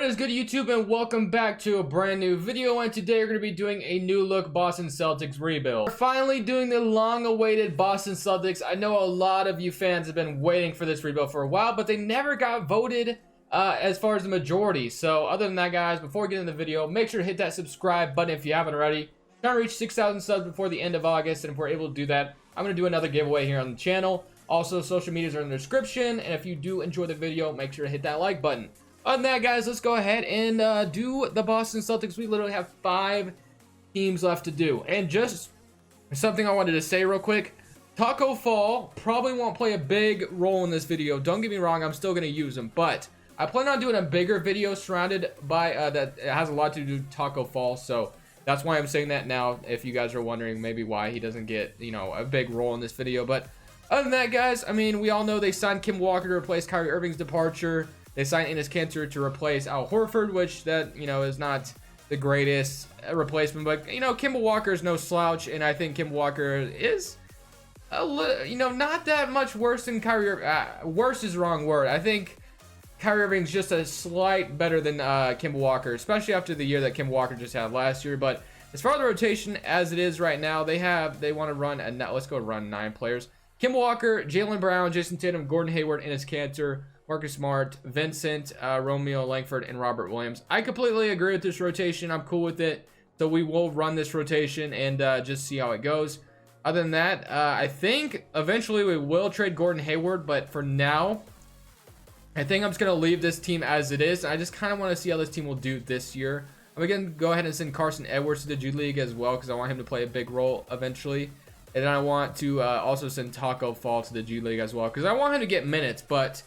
What is good, YouTube, and welcome back to a brand new video. And today we're going to be doing a new look Boston Celtics rebuild. We're finally doing the long awaited Boston Celtics. I know a lot of you fans have been waiting for this rebuild for a while, but they never got voted as far as the majority. So other than that, guys, before we get into the video, make sure to hit that subscribe button if you haven't already. Trying to reach 6,000 subs before the end of August, and if we're able to do that, I'm going to do another giveaway here on the channel. Also, social medias are in the description, and if you do enjoy the video, make sure to hit that like button. Other than that, guys, let's go ahead and do the Boston Celtics. We literally have 5 teams left to do. And just something I wanted to say real quick. Taco Fall probably won't play a big role in this video. Don't get me wrong, I'm still going to use him. But I plan on doing a bigger video surrounded by that has a lot to do with Taco Fall. So that's why I'm saying that now, if you guys are wondering maybe why he doesn't get, you know, a big role in this video. But other than that, guys, I mean, we all know they signed Kim Walker to replace Kyrie Irving's departure. They signed Enes Kanter to replace Al Horford, which that, you know, is not the greatest replacement. But, you know, Kemba Walker is no slouch, and I think Kemba Walker is, you know, not that much worse than Kyrie. Worse is the wrong word. I think Kyrie Irving's just a slight better than Kemba Walker, especially after the year that Kemba Walker just had last year. But as far as the rotation as it is right now, they want to run let's go run 9 players. Kemba Walker, Jaylen Brown, Jason Tatum, Gordon Hayward, Enes Kanter, Marcus Smart, Vincent, Romeo Langford, and Robert Williams. I completely agree with this rotation. I'm cool with it. So we will run this rotation and just see how it goes. Other than that, I think eventually we will trade Gordon Hayward. But for now, I think I'm just going to leave this team as it is. I just kind of want to see how this team will do this year. I'm going to go ahead and send Carson Edwards to the G League as well, because I want him to play a big role eventually. And then I want to also send Taco Fall to the G League as well, because I want him to get minutes. But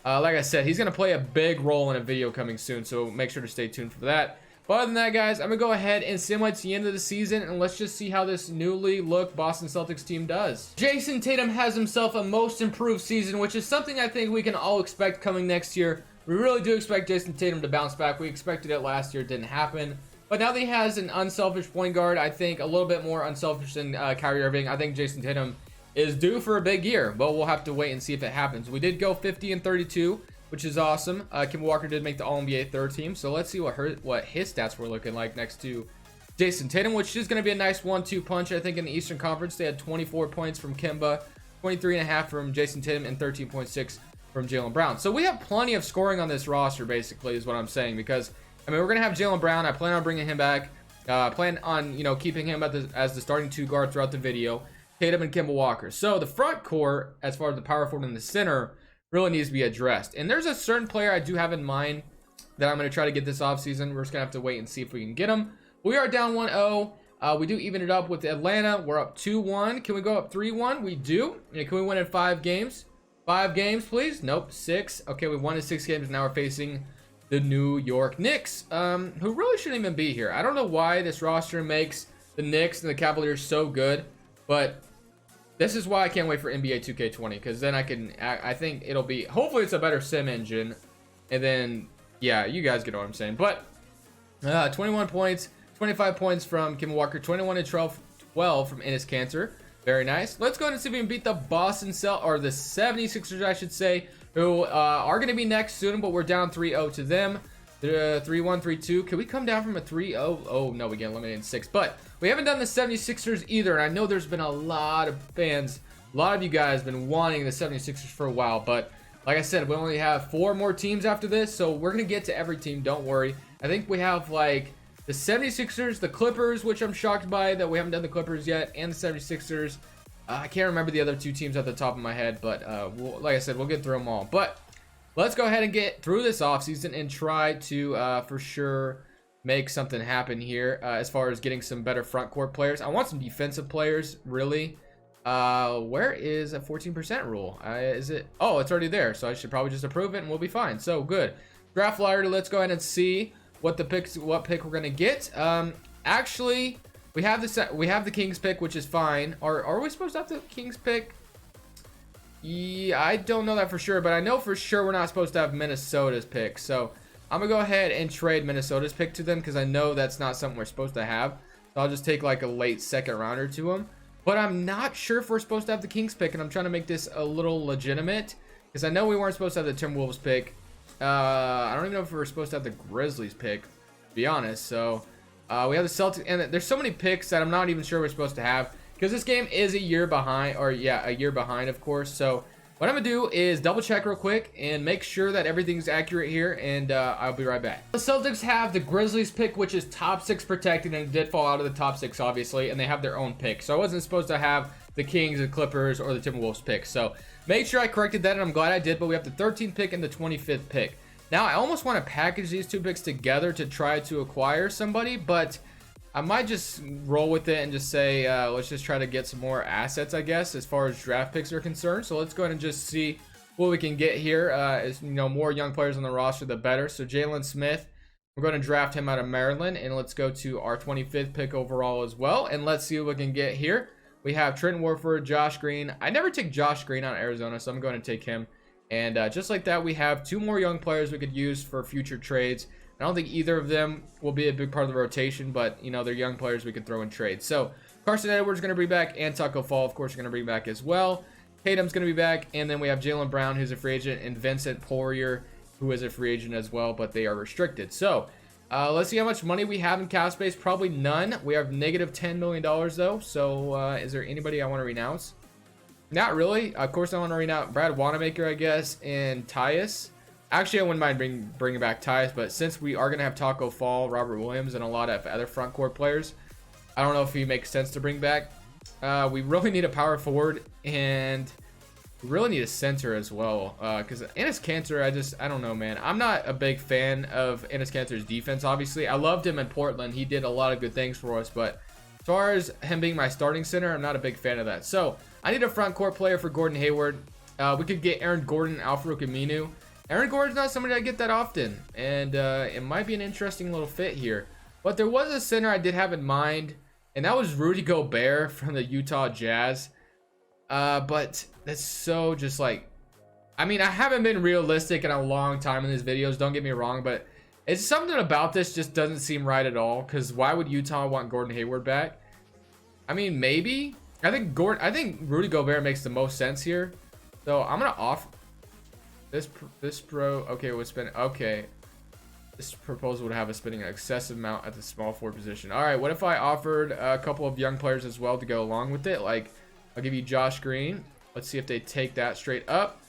like I said, he's going to play a big role in a video coming soon, so make sure to stay tuned for that. But other than that, guys, I'm going to go ahead and simulate the end of the season, and let's just see how this newly looked Boston Celtics team does. Jason Tatum has himself a most improved season, which is something I think we can all expect coming next year. We really do expect Jason Tatum to bounce back. We expected it last year. It didn't happen. But now that he has an unselfish point guard, I think a little bit more unselfish than Kyrie Irving, I think Jason Tatum is due for a big year, but we'll have to wait and see if it happens. We did go 50 and 32, which is awesome. Kemba Walker did make the All-NBA third team, so let's see what his stats were looking like next to Jason Tatum, which is going to be a nice 1-2 punch. I think in the Eastern Conference they had 24 points from Kemba, 23.5 from Jason Tatum, and 13.6 from Jaylen Brown. So we have plenty of scoring on this roster, basically, is what I'm saying, because I mean, we're going to have Jaylen Brown. I plan on bringing him back. Plan on, you know, keeping him as the starting 2 guard throughout the video. Tatum and Kemba Walker. So the front court, as far as the power forward in the center, really needs to be addressed. And there's a certain player I do have in mind that I'm going to try to get this offseason. We're just going to have to wait and see if we can get him. We are down 1-0. We do even it up with Atlanta. We're up 2-1. Can we go up 3-1? We do. Yeah, can we win in 5 games? 5 games, please? Nope, 6. Okay, we won in 6 games. Now we're facing the New York Knicks, who really shouldn't even be here. I don't know why this roster makes the Knicks and the Cavaliers so good, but this is why I can't wait for NBA 2K20, because then I think it'll be, hopefully it's a better sim engine, and then, yeah, you guys get what I'm saying. But 21 points, 25 points from Kemba Walker, 21 and 12 from Enes Kanter. Very nice. Let's go ahead and see if we can beat the the 76ers, I should say, who are going to be next soon, but we're down 3-0 to them. 3-1, 3-2. Can we come down from a 3-0? Oh, no, we get eliminated in 6. But we haven't done the 76ers either, and I know there's been a lot of fans, a lot of you guys have been wanting the 76ers for a while, but like I said, we only have 4 more teams after this, so we're going to get to every team, don't worry. I think we have, like, the 76ers, the Clippers, which I'm shocked by that we haven't done the Clippers yet, and the 76ers. I can't remember the other 2 teams at the top of my head, but like I said, we'll get through them all. But let's go ahead and get through this offseason and try to, for sure, make something happen here as far as getting some better front court players. I want some defensive players, really. Where is a 14% rule? Is it? Oh, it's already there, so I should probably just approve it and we'll be fine. So, good. Draft lottery, let's go ahead and see what pick we're going to get. Actually, we have the Kings pick, which is fine. Are we supposed to have the Kings pick? Yeah, I don't know that for sure, but I know for sure we're not supposed to have Minnesota's pick. So I'm gonna go ahead and trade Minnesota's pick to them, because I know that's not something we're supposed to have. So I'll just take like a late 2nd rounder to them. But I'm not sure if we're supposed to have the Kings pick, and I'm trying to make this a little legitimate, because I know we weren't supposed to have the Timberwolves pick. I don't even know if we were supposed to have the Grizzlies pick, to be honest. So we have the Celtics, and there's so many picks that I'm not even sure we're supposed to have, because this game is a year behind, or yeah, a year behind, of course. So what I'm gonna do is double check real quick and make sure that everything's accurate here, and I'll be right back. The Celtics have the Grizzlies pick, which is top 6 protected, and it did fall out of the top 6, obviously, and they have their own pick. So I wasn't supposed to have the Kings, the Clippers, or the Timberwolves pick. So make sure I corrected that, and I'm glad I did. But we have the 13th pick and the 25th pick. Now I almost want to package these 2 picks together to try to acquire somebody, but I might just roll with it and just say, let's just try to get some more assets, I guess, as far as draft picks are concerned. So let's go ahead and just see what we can get here. As you know, more young players on the roster, the better. So Jalen Smith, we're going to draft him out of Maryland, and let's go to our 25th pick overall as well, and let's see what we can get here. We have Trent Warford, Josh Green. I never take Josh Green out of Arizona, so I'm going to take him. And just like that, we have 2 more young players we could use for future trades. I don't think either of them will be a big part of the rotation, but, you know, they're young players we can throw in trades. So Carson Edwards is going to be back, and Taco Fall, of course, is going to bring back as well. Tatum's going to be back, and then we have Jaylen Brown, who's a free agent, and Vincent Poirier, who is a free agent as well, but they are restricted. So let's see how much money we have in cap space. Probably none. We have negative $10 million, though. So is there anybody I want to renounce? Not really. Of course, I want to renounce Brad Wanamaker, I guess, and Tyus. Actually, I wouldn't mind bringing back Tyus, but since we are going to have Taco Fall, Robert Williams, and a lot of other front court players, I don't know if he makes sense to bring back. We really need a power forward, and we really need a center as well, because Enes Kanter, I don't know, man. I'm not a big fan of Enes Kanter's defense, obviously. I loved him in Portland. He did a lot of good things for us, but as far as him being my starting center, I'm not a big fan of that. So I need a front court player for Gordon Hayward. We could get Aaron Gordon, Al-Farouq Aminu. Aaron Gordon's not somebody I get that often, and it might be an interesting little fit here. But there was a center I did have in mind, and that was Rudy Gobert from the Utah Jazz. But that's so just like, I mean, I haven't been realistic in a long time in these videos, don't get me wrong, but it's something about this just doesn't seem right at all, because why would Utah want Gordon Hayward back? I mean, maybe. I think Rudy Gobert makes the most sense here. So I'm gonna offer this pro. Okay, we'll spend. Okay, this proposal would have us spending an excessive amount at the small forward position. All right, what if I offered a couple of young players as well to go along with it? Like, I'll give you Josh Green. Let's see if they take that straight up.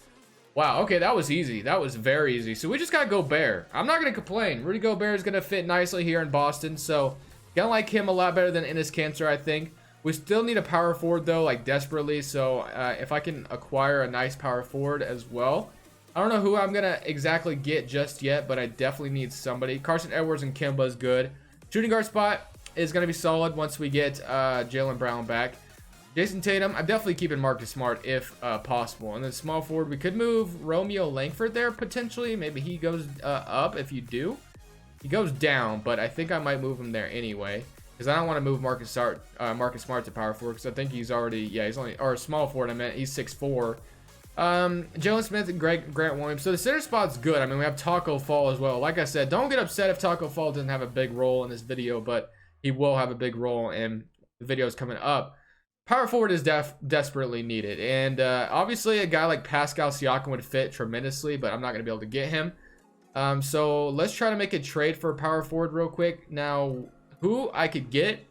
Wow, okay, that was easy. That was very easy. So we just got Gobert. I'm not gonna complain. Rudy Gobert is gonna fit nicely here in Boston. So gonna like him a lot better than Enes Kanter, I think. We still need a power forward though, like desperately. So if I can acquire a nice power forward as well. I don't know who I'm gonna exactly get just yet, but I definitely need somebody. Carson Edwards and Kemba is good. Shooting guard spot is gonna be solid once we get Jaylen Brown back. Jason Tatum, I'm definitely keeping Marcus Smart if possible. And then small forward, we could move Romeo Langford there potentially. Maybe he goes up if you do. He goes down, but I think I might move him there anyway, because I don't want to move Marcus Smart to power forward, because I think he's already, yeah, he's only, or small forward, I meant, he's 6'4". Jalen Smith and Grant Williams. So the center spot's good. I mean, we have Taco Fall as well. Like I said, don't get upset if Taco Fall doesn't have a big role in this video, but he will have a big role in the videos coming up. Power forward is desperately needed, and obviously a guy like Pascal Siakam would fit tremendously, but I'm not going to be able to get him. So let's try to make a trade for a power forward real quick. Now, who I could get,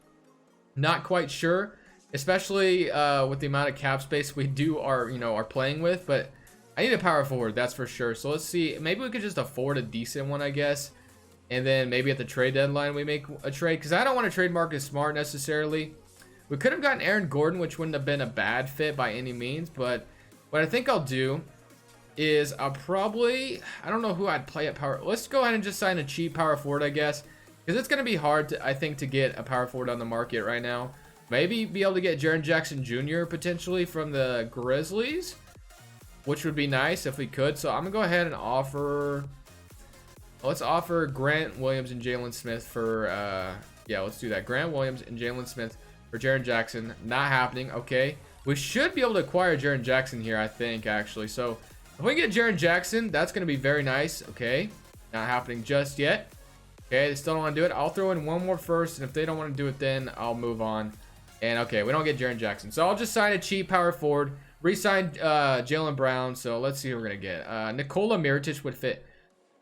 not quite sure, especially with the amount of cap space we are playing with, but I need a power forward, that's for sure. So let's see, maybe we could just afford a decent one, I guess, and then maybe at the trade deadline we make a trade, because I don't want to trade Marcus Smart necessarily. We could have gotten Aaron Gordon, which wouldn't have been a bad fit by any means, but what I think I'll do is I don't know who I'd play at power. Let's go ahead and just sign a cheap power forward, I guess, because it's going to be hard, I think, to get a power forward on the market right now. Maybe be able to get Jaren Jackson Jr. potentially from the Grizzlies, which would be nice if we could. So I'm going to go ahead and let's offer Grant Williams and Jalen Smith for, yeah, let's do that. Grant Williams and Jalen Smith for Jaren Jackson. Not happening. Okay. We should be able to acquire Jaren Jackson here, I think, actually. So if we get Jaren Jackson, that's going to be very nice. Okay. Not happening just yet. Okay. They still don't want to do it. I'll throw in one more first, and if they don't want to do it, then I'll move on. And okay, we don't get Jaren Jackson. So I'll just sign a cheap power forward. Re-sign Jaylen Brown. So let's see who we're going to get. Nikola Mirotic would fit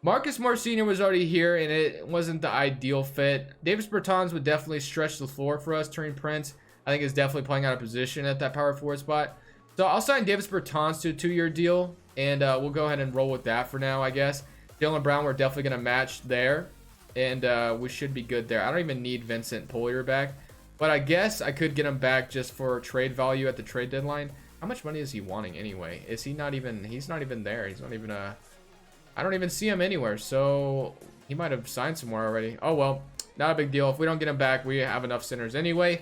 Marcus Morris Sr. was already here, and it wasn't the ideal fit. Davis Bertans would definitely stretch the floor for us. Taurean Prince, I think, is definitely playing out of position at that power forward spot. So I'll sign Davis Bertans to a 2-year deal, and we'll go ahead and roll with that for now, I guess. Jaylen Brown, we're definitely going to match there, and we should be good there. I don't even need Vincent Poirier back, but I guess I could get him back just for trade value at the trade deadline. How much money is he wanting anyway? Is he not even, he's not even there. He's not even, I don't even see him anywhere, so he might have signed somewhere already. Oh, well, not a big deal. If we don't get him back, we have enough centers anyway.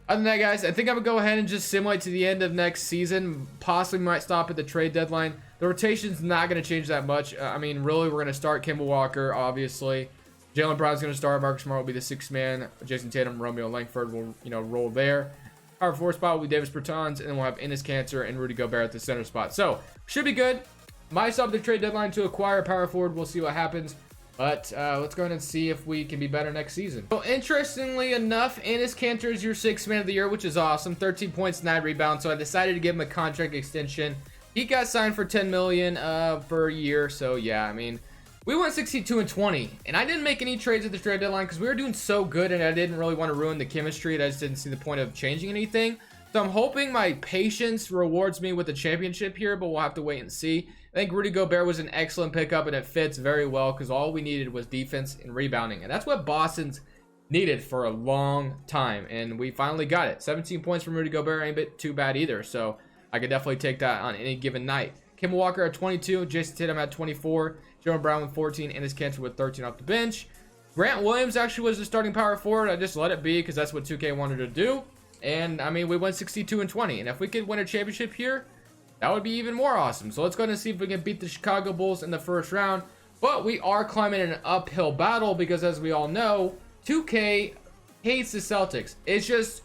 Other than that, guys, I think I'm going to go ahead and just simulate to the end of next season. Possibly might stop at the trade deadline. The rotation's not going to change that much. I mean, really, we're going to start Kemba Walker, obviously. Jaylen Brown's going to start. Marcus Smart will be the 6th man. Jason Tatum, Romeo Langford will, roll there. Power 4 spot will be Davis Bertans, and then we'll have Enes Kanter and Rudy Gobert at the center spot. So, should be good. Might stop the trade deadline to acquire a power forward. We'll see what happens. But let's go ahead and see if we can be better next season. So, interestingly enough, Enes Kanter is your 6th man of the year, which is awesome. 13 points, 9 rebounds. So, I decided to give him a contract extension. He got signed for $10 million per year. So, yeah, I mean, we went 62-20. And I didn't make any trades at the trade deadline because we were doing so good, and I didn't really want to ruin the chemistry. And I just didn't see the point of changing anything. So, I'm hoping my patience rewards me with a championship here, but we'll have to wait and see. I think Rudy Gobert was an excellent pickup, and it fits very well because all we needed was defense and rebounding. And that's what Boston's needed for a long time, and we finally got it. 17 points from Rudy Gobert ain't a bit too bad either, so I could definitely take that on any given night. Kemba Walker at 22, Jason Tatum at 24, Jaylen Brown with 14, and his Kanter with 13 off the bench. Grant Williams actually was the starting power forward. I just let it be because that's what 2K wanted to do. And, I mean, we went 62-20, and if we could win a championship here, that would be even more awesome. So let's go ahead and see if we can beat the Chicago Bulls in the first round. But we are climbing an uphill battle because, as we all know, 2K hates the Celtics. It's just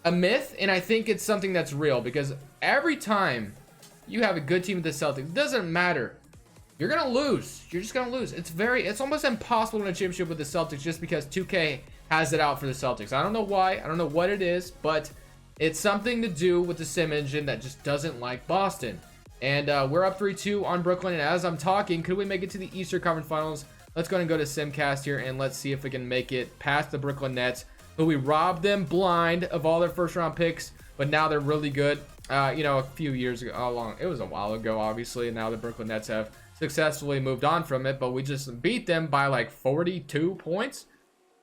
a myth, and I think it's something that's real because every time you have a good team with the Celtics, it doesn't matter. You're going to lose. You're just going to lose. It's almost impossible to win a championship with the Celtics just because 2K has it out for the Celtics. I don't know why. I don't know what it is, but it's something to do with the sim engine that just doesn't like Boston. And we're up 3-2 on Brooklyn. And as I'm talking, could we make it to the Eastern Conference Finals? Let's go ahead and go to Simcast here, and let's see if we can make it past the Brooklyn Nets, who we robbed them blind of all their first-round picks, but now they're really good. A few years ago, it was a while ago, obviously, and now the Brooklyn Nets have successfully moved on from it, but we just beat them by like 42 points.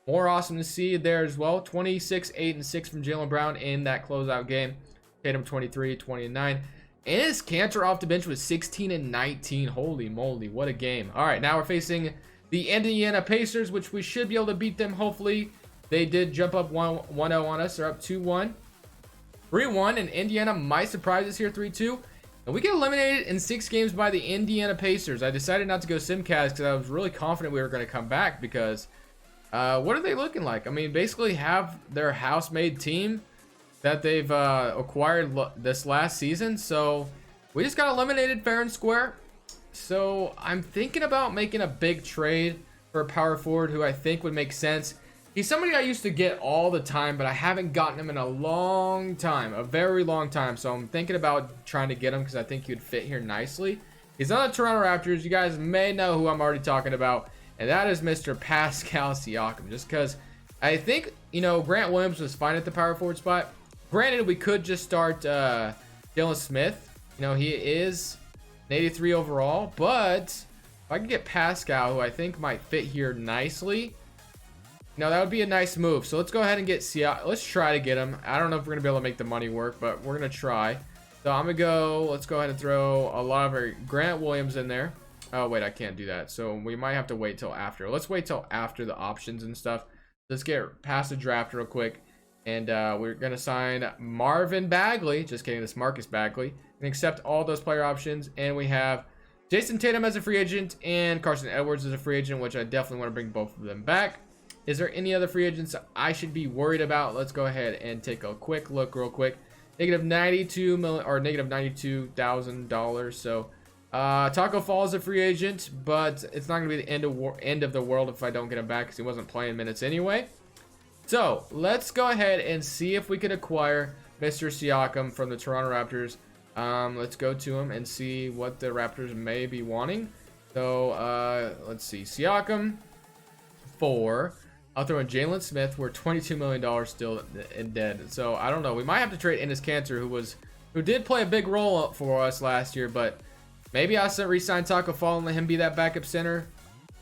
More awesome to see there as well. 26, 8, and 6 from Jaylen Brown in that closeout game. Tatum 23, 20, and 9. And his Kanter off the bench was 16 and 19. Holy moly, what a game. All right, now we're facing the Indiana Pacers, which we should be able to beat them, hopefully. They did jump up 1-0 on us. They're up 2-1. 3-1, and Indiana might surprise us here 3-2. And we get eliminated in 6 games by the Indiana Pacers. I decided not to go Simcast because I was really confident we were going to come back because what are they looking like? I mean, basically have their house-made team that they've acquired this last season. So we just got eliminated fair and square. So I'm thinking about making a big trade for a power forward who I think would make sense. He's somebody I used to get all the time, but I haven't gotten him in a long time, a very long time. So I'm thinking about trying to get him because I think he would fit here nicely. He's on the Toronto Raptors. You guys may know who I'm already talking about. And that is Mr. Pascal Siakam. Just because I think, Grant Williams was fine at the power forward spot. Granted, we could just start Dylan Smith. He is an 83 overall. But if I could get Pascal, who I think might fit here nicely, that would be a nice move. So let's go ahead and get Siakam. Let's try to get him. I don't know if we're going to be able to make the money work, but we're going to try. So I'm going to go. Let's go ahead and throw a lot of our Grant Williams in there. Oh, wait, I can't do that. So we might have to wait till after. Let's wait till after the options and stuff. Let's get past the draft real quick. And we're going to sign Marvin Bagley. Just kidding, this Marcus Bagley. And accept all those player options. And we have Jason Tatum as a free agent and Carson Edwards as a free agent, which I definitely want to bring both of them back. Is there any other free agents I should be worried about? Let's go ahead and take a quick look real quick. Negative $92,000. So Taco Fall is a free agent, but it's not going to be the end of the world if I don't get him back because he wasn't playing minutes anyway. So let's go ahead and see if we can acquire Mr. Siakam from the Toronto Raptors. Let's go to him and see what the Raptors may be wanting. So let's see. Siakam, 4. I'll throw in Jalen Smith. We're $22 million still in dead. So I don't know. We might have to trade Enes Kanter, who did play a big role for us last year, but maybe I'll re-sign Taco Fall and let him be that backup center.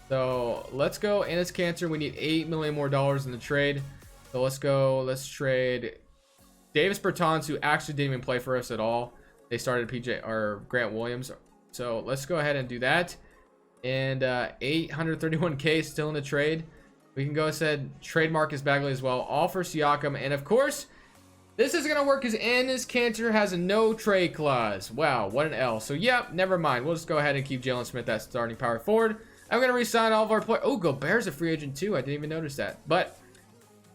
So let's go Enes Kanter. We need $8 million more in the trade. So let's go. Let's trade Davis Bertans, who actually didn't even play for us at all. They started PJ or Grant Williams. So let's go ahead and do that. And 831K still in the trade. We can go ahead trade Marcus Bagley as well, all for Siakam. And of course, this is gonna work because Enes Kanter has a no trade clause. Wow, what an L. So yep, never mind. We'll just go ahead and keep Jalen Smith as starting power forward. I'm gonna re-sign all of our players. Oh, Gobert's a free agent too. I didn't even notice that. But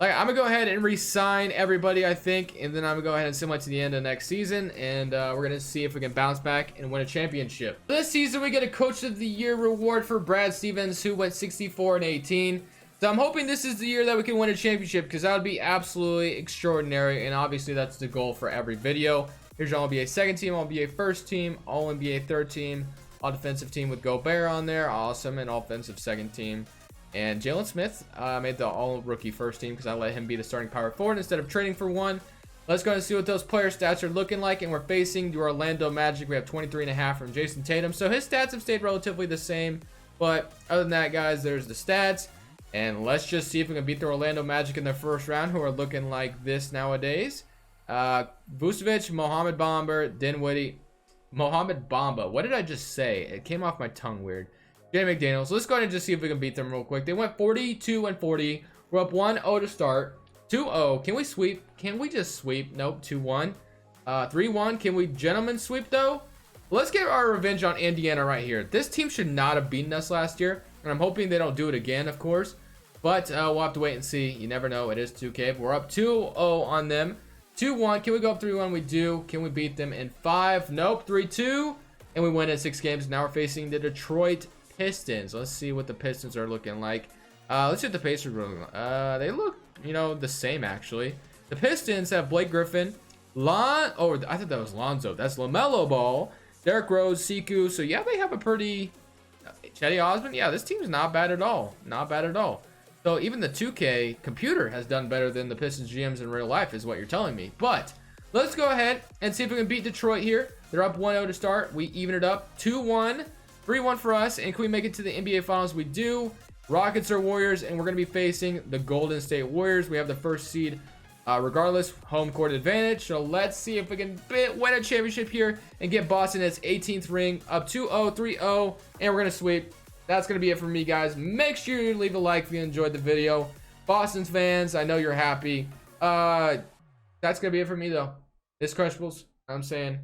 like, I'm gonna go ahead and re-sign everybody, I think, and then I'm gonna go ahead and send it to the end of next season, and we're gonna see if we can bounce back and win a championship. This season, we get a Coach of the Year reward for Brad Stevens, who went 64-18. So I'm hoping this is the year that we can win a championship, because that would be absolutely extraordinary, and obviously that's the goal for every video. Here's your All-NBA second team, All-NBA first team, All-NBA third team, All-Defensive team with Gobert on there, awesome, and Offensive second team. And Jalen Smith made the all-rookie first team because I let him be the starting power forward instead of trading for one. Let's go and see what those player stats are looking like. And we're facing the Orlando Magic. We have 23.5 from Jason Tatum. So his stats have stayed relatively the same. But other than that, guys, there's the stats. And let's just see if we can beat the Orlando Magic in the first round, who are looking like this nowadays. Vucevic, Mohamed Bamba, Dinwiddie. Mohamed Bamba. What did I just say? It came off my tongue weird. Jay McDaniels. Let's go ahead and just see if we can beat them real quick. They went 42-40. We're up 1-0 to start. 2-0. Can we sweep? Can we just sweep? Nope. 2-1. 3-1. Can we gentlemen sweep though? Let's get our revenge on Indiana right here. This team should not have beaten us last year, and I'm hoping they don't do it again, of course. But we'll have to wait and see. You never know. It is 2K. We're up 2-0 on them. 2-1. Can we go up 3-1? We do. Can we beat them in 5? Nope. 3-2. And we win in 6 games. Now we're facing the Detroit Pistons. Let's see what the Pistons are looking like. Let's see what the Pacers are looking like. They look, you know, the same actually. The Pistons have Blake Griffin, I thought that was Lonzo. That's LaMelo Ball, Derrick Rose, Siku. So yeah, they have a pretty Chetty Osman. Yeah, this team's not bad at all. Not bad at all. So even the 2K computer has done better than the Pistons GMs in real life, is what you're telling me. But let's go ahead and see if we can beat Detroit here. They're up 1-0 to start. We even it up 2-1. 3-1 for us. And can we make it to the NBA Finals? We do. Rockets or Warriors, and we're going to be facing the Golden State Warriors. We have the first seed regardless, home court advantage. So let's see if we can win a championship here and get Boston its 18th ring, up 2-0, 3-0, and we're going to sweep. That's going to be it for me, guys. Make sure you leave a like if you enjoyed the video. Boston's fans, I know you're happy. That's going to be it for me, though. It's Crushables. I'm saying